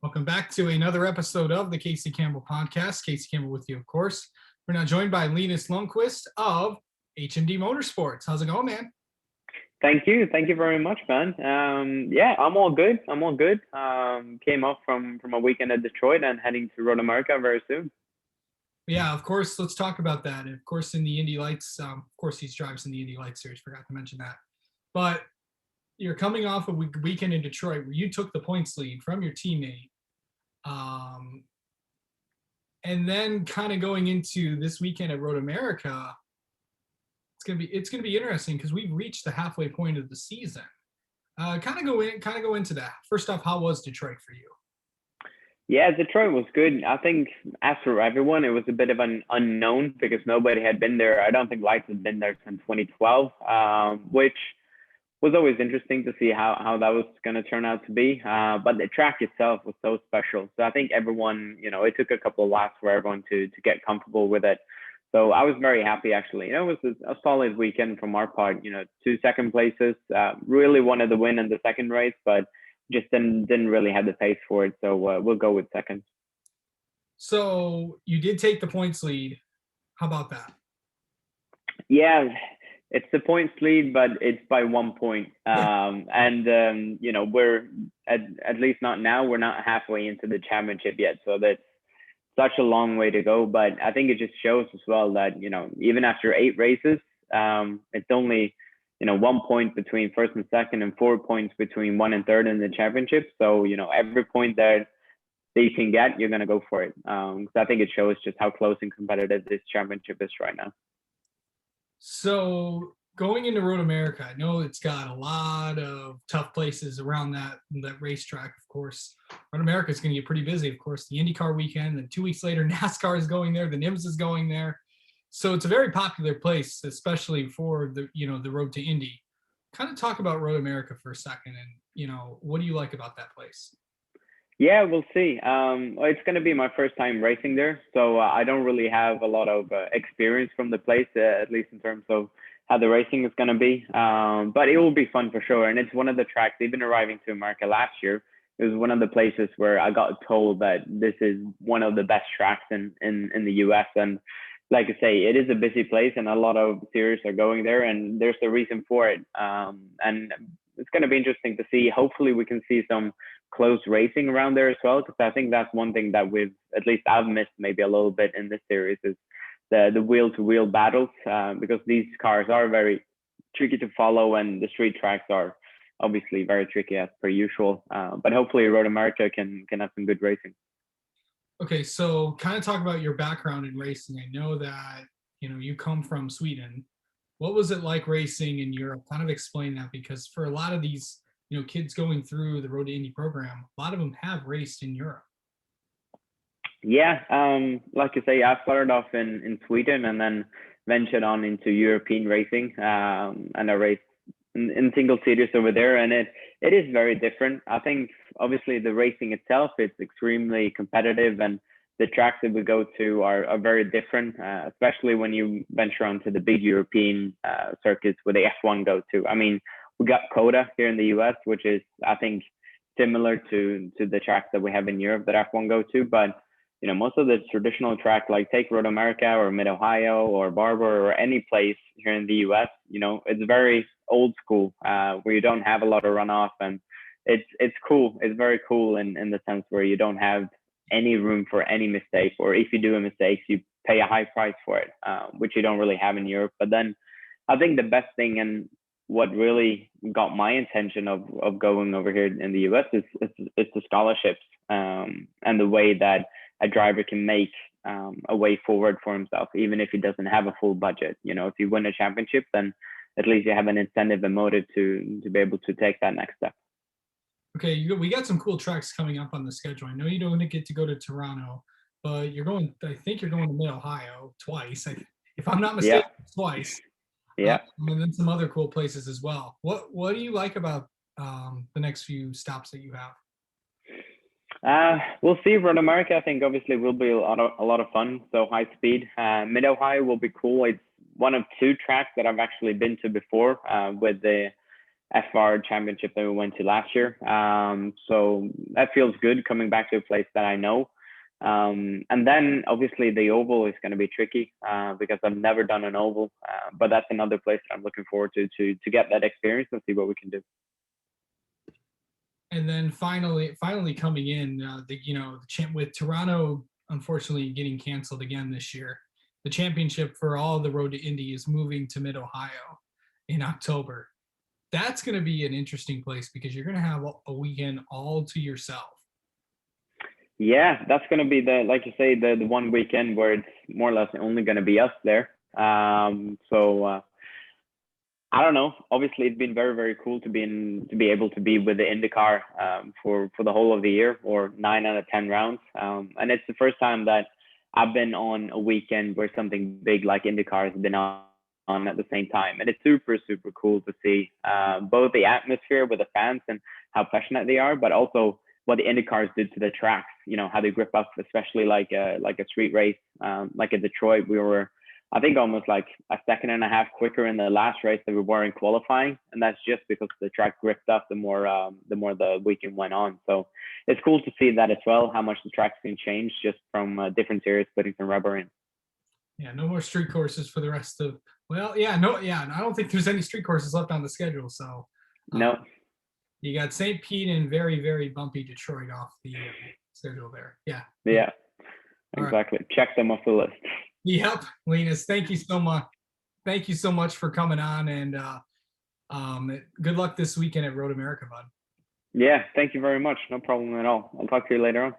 Welcome back to another episode of the Casey Campbell podcast. Casey Campbell with you, of course. We're now joined by Linus Lundqvist of H&D Motorsports. How's it going, man? Thank you. Thank you very much, man. Yeah, I'm all good. Came off from a weekend at Detroit and heading to Road America very soon. Yeah, of course. Let's talk about that. Of course, in the Indy Lights, of course, he drives in the Indy Lights series. Forgot to mention that. But you're coming off a weekend in Detroit where you took the points lead from your teammate. And then kind of going into this weekend at Road America, it's gonna be interesting because we've reached the halfway point of the season. Kind of go into that. First off, how was Detroit for you? Yeah, Detroit was good. I think as for everyone, it was a bit of an unknown because nobody had been there. I don't think Lights had been there since 2012, which was always interesting to see how that was going to turn out to be. But the track itself was so special. So I think everyone, it took a couple of laps for everyone to get comfortable with it. So I was very happy, actually. It was a solid weekend from our part. 2 second places. Really wanted to win in the second race, but just didn't really have the pace for it. So we'll go with second. So you did take the points lead. How about that? Yeah, it's the points lead, but it's by 1 point. We're at least not now. We're not halfway into the championship yet. So that's such a long way to go. But I think it just shows as well that, even after 8 races, it's only, 1 point between first and second and 4 points between 1 and 3rd in the championship. So, every point that you can get, you're going to go for it. So I think it shows just how close and competitive this championship is right now. So going into Road America, I know it's got a lot of tough places around that racetrack, of course. Road America is going to get pretty busy, of course. The IndyCar weekend, then 2 weeks later, NASCAR is going there, the NIMS is going there. So it's a very popular place, especially for the road to Indy. Kind of talk about Road America for a second, and what do you like about that place? Yeah, we'll see. It's going to be my first time racing there, so I don't really have a lot of experience from the place, at least in terms of how the racing is going to be. But it will be fun for sure, and it's one of the tracks. Even arriving to America last year, it was one of the places where I got told that this is one of the best tracks in the US. And like I say, it is a busy place, and a lot of series are going there, and there's a reason for it. And it's going to be interesting to see. Hopefully, we can see some close racing around there as well, because I think that's one thing that I've missed maybe a little bit in this series is the wheel-to-wheel battles, because these cars are very tricky to follow, and the street tracks are obviously very tricky as per usual. But hopefully, Road America can have some good racing. Okay, so kind of talk about your background in racing. I know that you come from Sweden. What was it like racing in Europe? Kind of explain that, because for a lot of these kids going through the Road to Indy program, a lot of them have raced in Europe. Yeah, like I say, I started off in Sweden and then ventured on into European racing, and I raced in single seaters over there, and it is very different. I think obviously the racing itself is extremely competitive, and the tracks that we go to are very different, especially when you venture onto the big European circuits where the F1 go to. I mean, we got COTA here in the US, which is, I think, similar to the tracks that we have in Europe that F1 go to. But, most of the traditional track, like take Road America or Mid-Ohio or Barber or any place here in the US, it's very old school, where you don't have a lot of runoff, and it's cool. It's very cool in the sense where you don't have any room for any mistake, or if you do a mistake, you pay a high price for it, which you don't really have in Europe. But then I think the best thing, and what really got my attention of going over here in the US is the scholarships, and the way that a driver can make a way forward for himself, even if he doesn't have a full budget. If you win a championship, then at least you have an incentive and motive to be able to take that next step. Okay, we got some cool tracks coming up on the schedule. I know you don't get to go to Toronto, but I think you're going to Mid-Ohio twice. If I'm not mistaken, twice. Yeah. And then some other cool places as well. What do you like about the next few stops that you have? We'll see. Road America, I think, obviously will be a lot of fun. So high speed. Mid-Ohio will be cool. It's one of 2 tracks that I've actually been to before, with the FR championship that we went to last year. So that feels good coming back to a place that I know. And then obviously the oval is going to be tricky because I've never done an oval, but that's another place that I'm looking forward to get that experience and see what we can do. And then finally coming in, with Toronto unfortunately getting canceled again this year, the championship for all the Road to Indy is moving to Mid Ohio in October. That's going to be an interesting place because you're going to have a weekend all to yourself. Yeah, that's going to be like you say, the one weekend where it's more or less only going to be us there. So I don't know. Obviously, it's been very, very cool to be able to be with the IndyCar for the whole of the year, or 9 out of 10 rounds. And it's the first time that I've been on a weekend where something big like IndyCar has been on at the same time, and it's super, super cool to see both the atmosphere with the fans and how passionate they are, but also what the IndyCars did to the tracks. You know, how they grip up, especially like a street race, like in Detroit. We were, I think, almost like a second and a half quicker in the last race than we were in qualifying, and that's just because the track gripped up the more the weekend went on. So it's cool to see that as well, how much the track's been changed just from different series putting some rubber in. Yeah, no more street courses for the rest of. Well, yeah, no, yeah, and I don't think there's any street courses left on the schedule. So No. You got St. Pete and very, very bumpy Detroit off the schedule there. Yeah. Yeah. Exactly. Right. Check them off the list. Yep, Linus. Thank you so much. Thank you so much for coming on, and good luck this weekend at Road America, bud. Yeah, thank you very much. No problem at all. I'll talk to you later on.